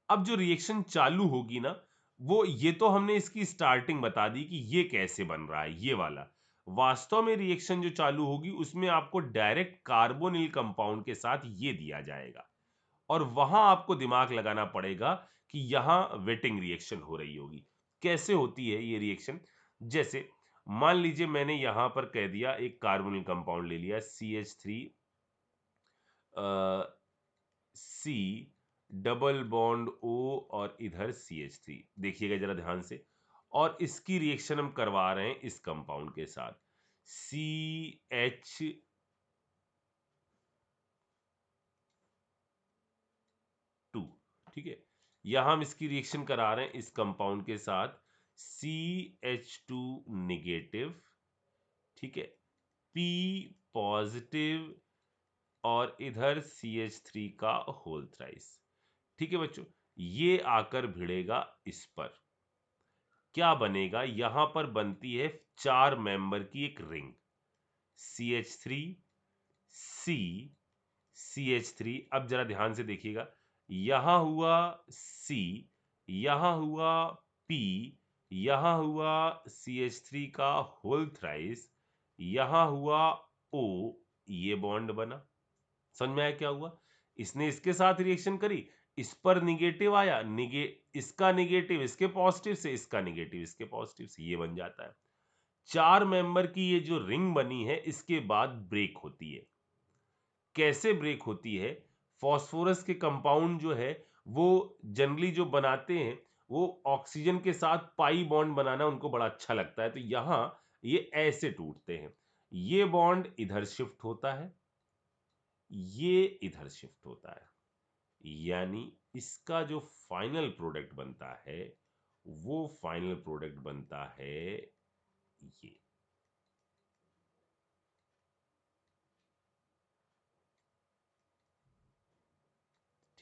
अब जो रिएक्शन चालू होगी ना, वो ये तो हमने इसकी स्टार्टिंग बता दी कि ये कैसे बन रहा है, ये वाला। वास्तव में रिएक्शन जो चालू होगी उसमें आपको डायरेक्ट कार्बोनिल कंपाउंड के साथ ये दिया जाएगा, और वहां आपको दिमाग लगाना पड़ेगा कि यहां वेटिंग रिएक्शन हो रही होगी। कैसे होती है ये रिएक्शन, जैसे मान लीजिए मैंने यहां पर कह दिया एक कार्बोनिल कंपाउंड ले लिया CH3 C double bond O और इधर CH3। देखिएगा जरा ध्यान से, और इसकी रिएक्शन हम करवा रहे हैं इस कंपाउंड के साथ CH2। ठीक है, यहां हम इसकी रिएक्शन करा रहे हैं इस कंपाउंड के साथ CH2 निगेटिव, ठीक है, P पॉजिटिव, और इधर CH3 का होल थ्राइस। ठीक है बच्चों, ये आकर भिड़ेगा इस पर, क्या बनेगा, यहां पर बनती है 4 मेंबर की एक रिंग, CH3 C CH3। अब जरा ध्यान से देखिएगा, यहां हुआ C, यहां हुआ P, यहां हुआ CH3 का होल थ्राइस, यहां हुआ O, ये बॉन्ड बना। समझ में आया क्या हुआ? इसने इसके साथ रिएक्शन करी, इस पर निगेटिव आया, इसका निगेटिव इसके पॉजिटिव से, इसका निगेटिव इसके पॉजिटिव से, ये बन जाता है। 4 मेंबर की ये जो रिंग बनी है, इसके बाद ब्रेक होती है। कैसे ब्रेक होती है? फास्फोरस के कंपाउंड जो है वो जनरली जो बनाते हैं वो ऑक्सीजन के साथ पाई बॉन्ड बनाना उनको बड़ा अच्छा लगता है, तो यहां ये ऐसे टूटते हैं। ये बॉन्ड इधर शिफ्ट होता है, ये इधर शिफ्ट होता है, यानी इसका जो फाइनल प्रोडक्ट बनता है वो फाइनल प्रोडक्ट बनता है ये।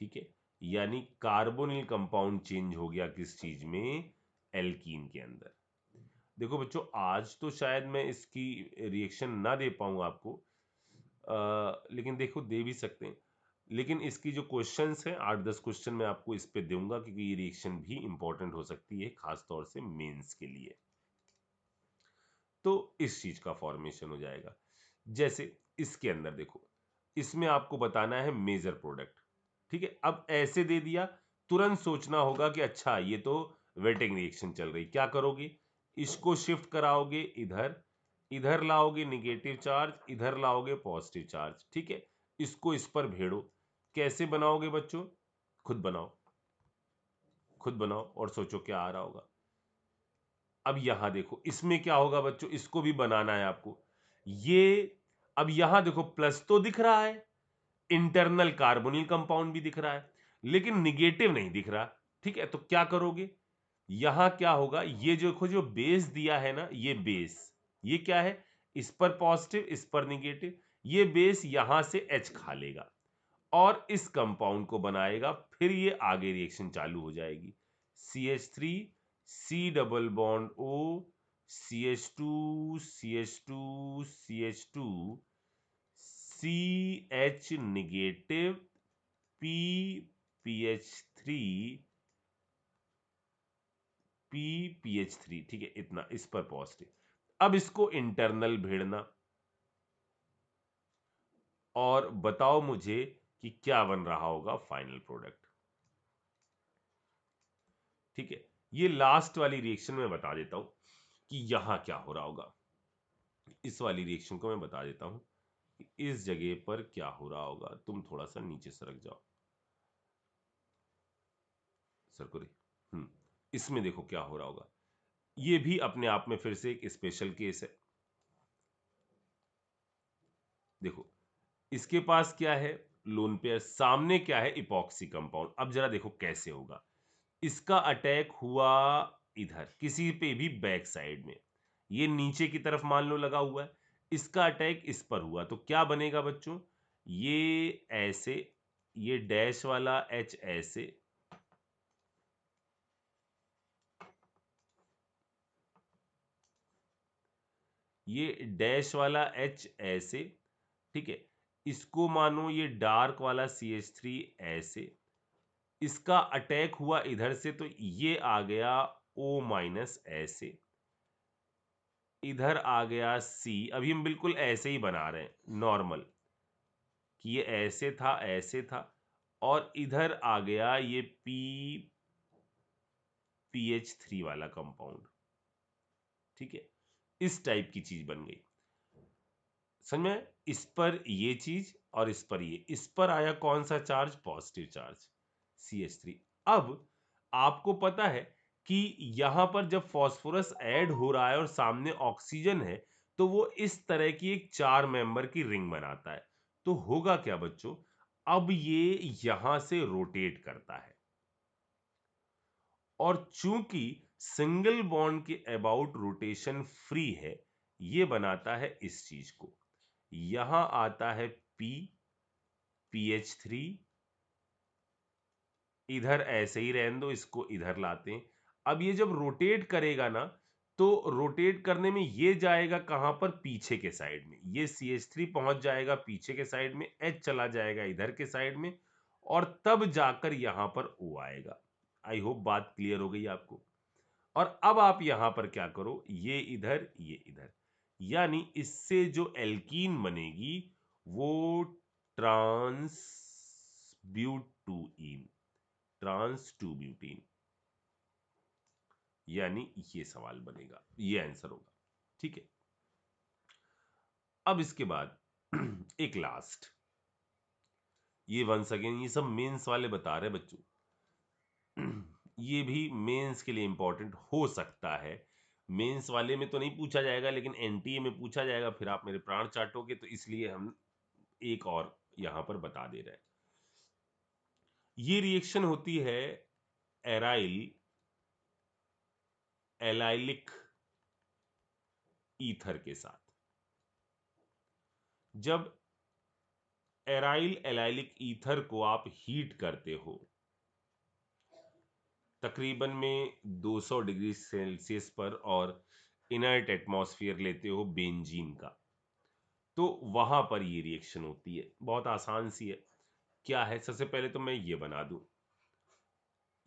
ठीक है, यानी कार्बोनिल कंपाउंड चेंज हो गया किस चीज में? एल्कीन के अंदर। देखो बच्चों, आज तो शायद मैं इसकी रिएक्शन ना दे पाऊँ आपको, लेकिन देखो दे भी सकते हैं। लेकिन इसकी जो क्वेश्चंस हैं 8-10 क्वेश्चन मैं आपको इस पे दूंगा, क्योंकि ये रिएक्शन भी इंपॉर्टेंट हो सकती है खास तौर से मेंस के लिए। तो इस चीज का फॉर्मेशन हो जाएगा। जैसे इसके अंदर देखो, इसमें आपको बताना है मेजर प्रोडक्ट। ठीक है, अब ऐसे दे दिया, तुरंत सोचना होगा कि अच्छा ये तो वेटिंग रिएक्शन चल रही, क्या करोगे? इसको शिफ्ट कराओगे इधर, इधर लाओगे निगेटिव चार्ज, इधर लाओगे पॉजिटिव चार्ज। ठीक है, इसको इस पर भेड़ो। कैसे बनाओगे बच्चों? खुद बनाओ, खुद बनाओ और सोचो क्या आ रहा होगा। अब यहां देखो, इसमें क्या होगा बच्चों, इसको भी बनाना है आपको। ये अब यहां देखो प्लस तो दिख रहा है, इंटरनल कार्बोनिल कंपाउंड भी दिख रहा है, लेकिन निगेटिव नहीं दिख रहा। ठीक है, तो क्या करोगे? यहां क्या होगा, ये जो देखो जो बेस दिया है ना, ये बेस, ये क्या है? इस पर पॉजिटिव, इस पर निगेटिव, ये बेस यहां से H खा लेगा और इस कंपाउंड को बनाएगा, फिर ये आगे रिएक्शन चालू हो जाएगी। CH3 C double bond O, CH2 CH2 CH2 CH negative, P PH3 P PH3। ठीक है, इतना इस पर पॉजिटिव। अब इसको इंटरनल भेड़ना और बताओ मुझे कि क्या बन रहा होगा फाइनल प्रोडक्ट। ठीक है, ये लास्ट वाली रिएक्शन में बता देता हूं कि यहां क्या हो रहा होगा। इस वाली रिएक्शन को मैं बता देता हूं कि इस जगह पर क्या हो रहा होगा। तुम थोड़ा सा नीचे सरक जाओ, सरकुरी। इसमें देखो क्या हो रहा होगा। ये भी अपने आप में फिर से एक स्पेशल केस है। देखो, इसके पास क्या है? Lone pair. सामने क्या है? Epoxy compound. अब जरा देखो कैसे होगा। इसका अटैक हुआ इधर किसी पे भी बैक साइड में, ये नीचे की तरफ मान लो लगा हुआ है, इसका अटैक इस पर हुआ, तो क्या बनेगा बच्चों? ये ऐसे, ये डैश वाला H ऐसे, ये डैश वाला H ऐसे। ठीक है, इसको मानो ये डार्क वाला CH3 ऐसे, इसका अटैक हुआ इधर से तो ये आ गया O माइनस ऐसे, इधर आ गया C। अभी हम बिल्कुल ऐसे ही बना रहे हैं नॉर्मल, कि ये ऐसे था ऐसे था, और इधर आ गया ये PH3 वाला कंपाउंड। ठीक है, इस टाइप की चीज बन गई। समझ में? इस पर ये चीज और इस पर ये, इस पर आया कौन सा चार्ज? Positive charge, CH3। अब आपको पता है कि यहां पर जब फास्फोरस ऐड हो रहा है और सामने ऑक्सीजन है, तो वो इस तरह की एक 4 मेंबर की रिंग बनाता है। तो होगा क्या बच्चों? अब ये यहां से रोटेट करता है, और चूंकि सिंगल बॉन्ड के अबाउट रोटेशन फ्री है, ये बनाता है इस चीज को। यहां आता है P PH3, इधर ऐसे ही रहने दो, इसको इधर लाते हैं। अब ये जब रोटेट करेगा ना, तो रोटेट करने में ये जाएगा कहां पर? पीछे के साइड में। ये CH3 पहुंच जाएगा पीछे के साइड में, H चला जाएगा इधर के साइड में, और तब जाकर यहां पर O आएगा। आई होप बात क्लियर हो गई आपको। और अब आप यहां पर क्या करो, ये इधर, यानी इससे जो एल्कीन बनेगी वो ट्रांसब्यूटुइन, ट्रांस 2 ब्यूटीन, यानी ये सवाल बनेगा, ये आंसर होगा। ठीक है, अब इसके बाद एक लास्ट, ये वंस अगेन ये सब मेंस वाले बता रहे बच्चों, ये भी मेंस के लिए इंपॉर्टेंट हो सकता है। मेंस वाले में तो नहीं पूछा जाएगा, लेकिन एनटीए में पूछा जाएगा, फिर आप मेरे प्राण चाटोगे, तो इसलिए हम एक और यहां पर बता दे रहे हैं। ये रिएक्शन होती है एराइल एलाइलिक ईथर के साथ। जब एराइल एलाइलिक ईथर को आप हीट करते हो तकरीबन में 200 डिग्री सेल्सियस पर, और इनर्ट एटमॉस्फेयर लेते हो बेंजीन का, तो वहां पर ये रिएक्शन होती है। बहुत आसान सी है। क्या है, सबसे पहले तो मैं ये बना दूं,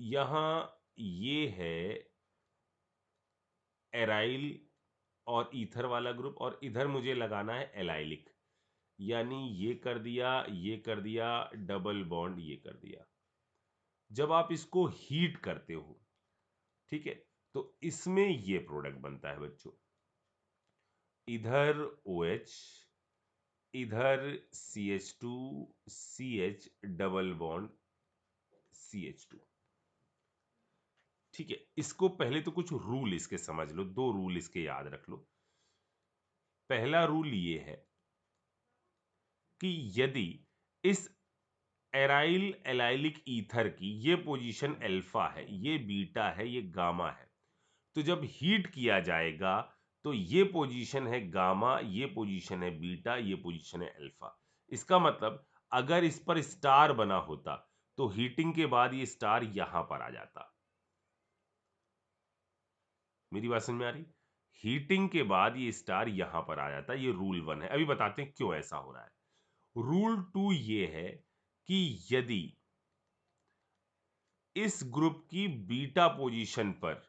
यहां ये है एराइल और ईथर वाला ग्रुप, और इधर मुझे लगाना है एलाइलिक, यानी ये कर दिया, ये कर दिया, डबल बॉन्ड ये कर दिया। जब आप इसको हीट करते हो, ठीक है, तो इसमें ये प्रोडक्ट बनता है बच्चों, इधर OH, इधर CH2 CH double bond CH2। ठीक है, इसको पहले तो कुछ रूल इसके समझ लो, 2 रूल इसके याद रख लो। पहला रूल ये है कि यदि इस एराइल एलाइलिक ईथर की ये पोजीशन अल्फा है, ये बीटा है, ये गामा है, तो जब हीट किया जाएगा तो ये पोजीशन है गामा, ये पोजीशन है बीटा, ये पोजीशन है अल्फा। इसका मतलब अगर इस पर स्टार बना होता तो हीटिंग के बाद ये स्टार यहां पर आ जाता। मेरी बात समझ में आ रही? हीटिंग के बाद ये स्टार यहां पर आ जाता। ये रूल 1 है। अभी बताते हैं क्यों ऐसा हो रहा है। रूल 2 ये है कि यदि इस ग्रुप की बीटा पोजीशन पर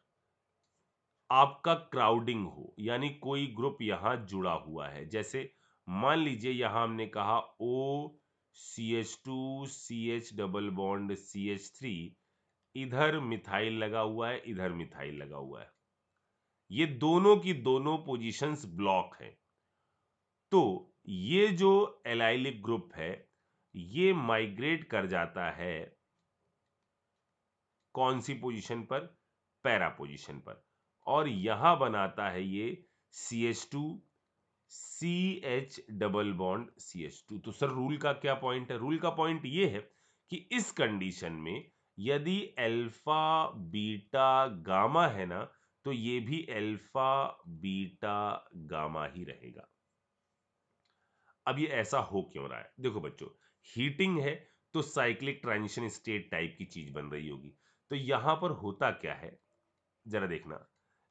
आपका क्राउडिंग हो, यानी कोई ग्रुप यहां जुड़ा हुआ है, जैसे मान लीजिए यहां हमने कहा OCH2 CH double bond CH3, इधर मिथाइल लगा हुआ है, इधर मिथाइल लगा हुआ है, ये दोनों की दोनों पोजीशंस ब्लॉक हैं, तो ये जो एलाइलिक ग्रुप है ये माइग्रेट कर जाता है कौन सी पोजीशन पर, पैरा पोजीशन पर, और यहां बनाता है ये CH2 CH double bond CH2। तो सर रूल का क्या पॉइंट है? रूल का पॉइंट ये है कि इस कंडीशन में यदि अल्फा बीटा गामा है ना, तो ये भी अल्फा बीटा गामा ही रहेगा। अब ये ऐसा हो क्यों रहा है? देखो बच्चों, हीटिंग है तो साइक्लिक ट्रांजिशन स्टेट टाइप की चीज बन रही होगी। तो यहां पर होता क्या है, जरा देखना,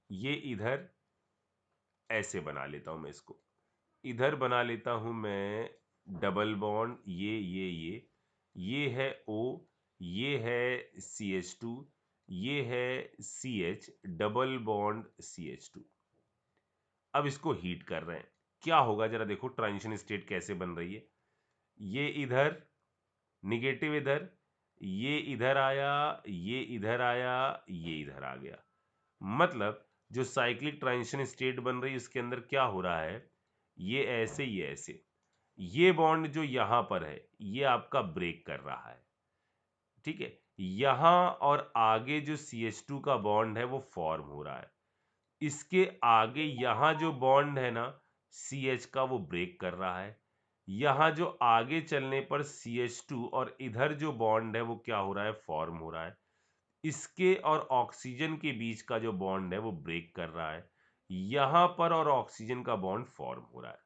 ये इधर ऐसे बना लेता हूं मैं इसको, इधर बना लेता हूं मैं डबल बॉन्ड, ये है O, ये है CH2, ये है CH डबल बॉन्ड CH2। अब इसको हीट कर रहे हैं, क्या होगा जरा देखो, ट्रांजिशन स्टेट कैसे बन रही है। ये इधर निगेटिव, इधर ये इधर आया, ये इधर आया, ये इधर आ गया। मतलब जो साइक्लिक ट्रांजिशन स्टेट बन रही है उसके अंदर क्या हो रहा है, ये ऐसे, ये ऐसे, ये बॉन्ड जो यहां पर है ये आपका ब्रेक कर रहा है। ठीक है, यहां और आगे जो CH2 का बॉन्ड है वो फॉर्म हो रहा है, इसके आगे यहां जो बॉन्ड है ना CH का, वो ब्रेक कर रहा है। यहां जो आगे चलने पर CH2 और इधर जो बॉन्ड है वो क्या हो रहा है, फॉर्म हो रहा है। इसके और ऑक्सीजन के बीच का जो बॉन्ड है वो ब्रेक कर रहा है, यहां पर और ऑक्सीजन का बॉन्ड फॉर्म हो रहा है।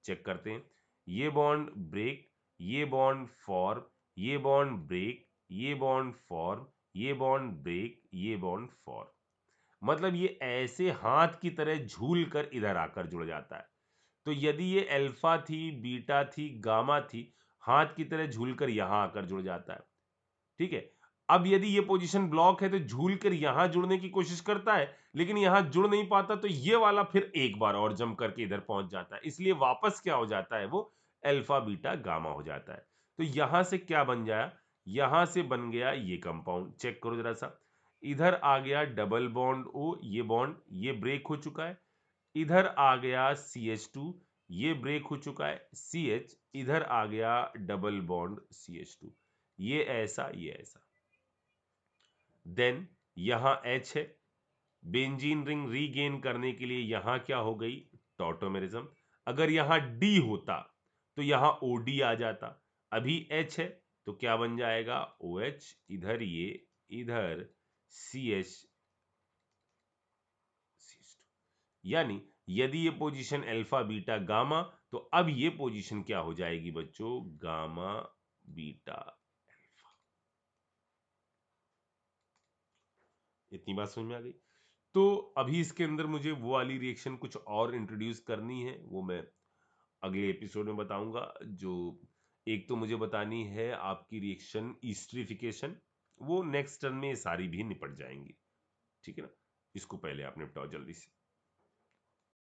चेक करते हैं, ये बॉन्ड ब्रेक, ये बॉन्ड फॉर्म, ये बॉन्ड ब्रेक, ये बॉन्ड फॉर्म, ये बॉन्ड ब्रेक, ये बॉन्ड फॉर्म। मतलब ये ऐसे हाथ की तरह झूल कर इधर आकर जुड़ जाता है। तो यदि ये अल्फा थी, बीटा थी, गामा थी, हाथ की तरह झूलकर यहां आकर जुड़ जाता है। ठीक है, अब यदि ये पोजीशन ब्लॉक है तो झूल कर यहां जुड़ने की कोशिश करता है, लेकिन यहां जुड़ नहीं पाता, तो ये वाला फिर एक बार और जंप करके इधर पहुंच जाता है, इसलिए वापस क्या हो जाता है, वो अल्फा बीटा गामा हो जाता है। तो यहां से क्या बन जाया, यहां से बन गया ये कंपाउंड, चेक करो जरा सा, इधर आ गया डबल बॉन्ड ओ, ये बॉन्ड ये ब्रेक हो चुका है, इधर आ गया CH2, ये ब्रेक हो चुका है, CH, इधर आ गया डबल बॉन्ड CH2, ये ऐसा ये ऐसा। देन यहां H है, बेंजीन रिंग रीगेन करने के लिए यहां क्या हो गई, टॉटोमेरिज्म। अगर यहां D होता तो यहां OD आ जाता, अभी H है तो क्या बन जाएगा, OH, इधर ये, इधर CH, यानी यदि ये पोजीशन अल्फा बीटा गामा, तो अब ये पोजीशन क्या हो जाएगी बच्चों, गामा बीटा अल्फा। इतनी बात समझ में आ गई। तो अभी इसके अंदर मुझे वो वाली रिएक्शन कुछ और इंट्रोड्यूस करनी है, वो मैं अगले एपिसोड में बताऊंगा। जो एक तो मुझे बतानी है आपकी रिएक्शन ईस्टरिफिकेशन, वो नेक्स्ट टर्न में ये सारी भी निपट जाएंगी, ठीक है ना। इसको पहले आप निपटाओ जल्दी से।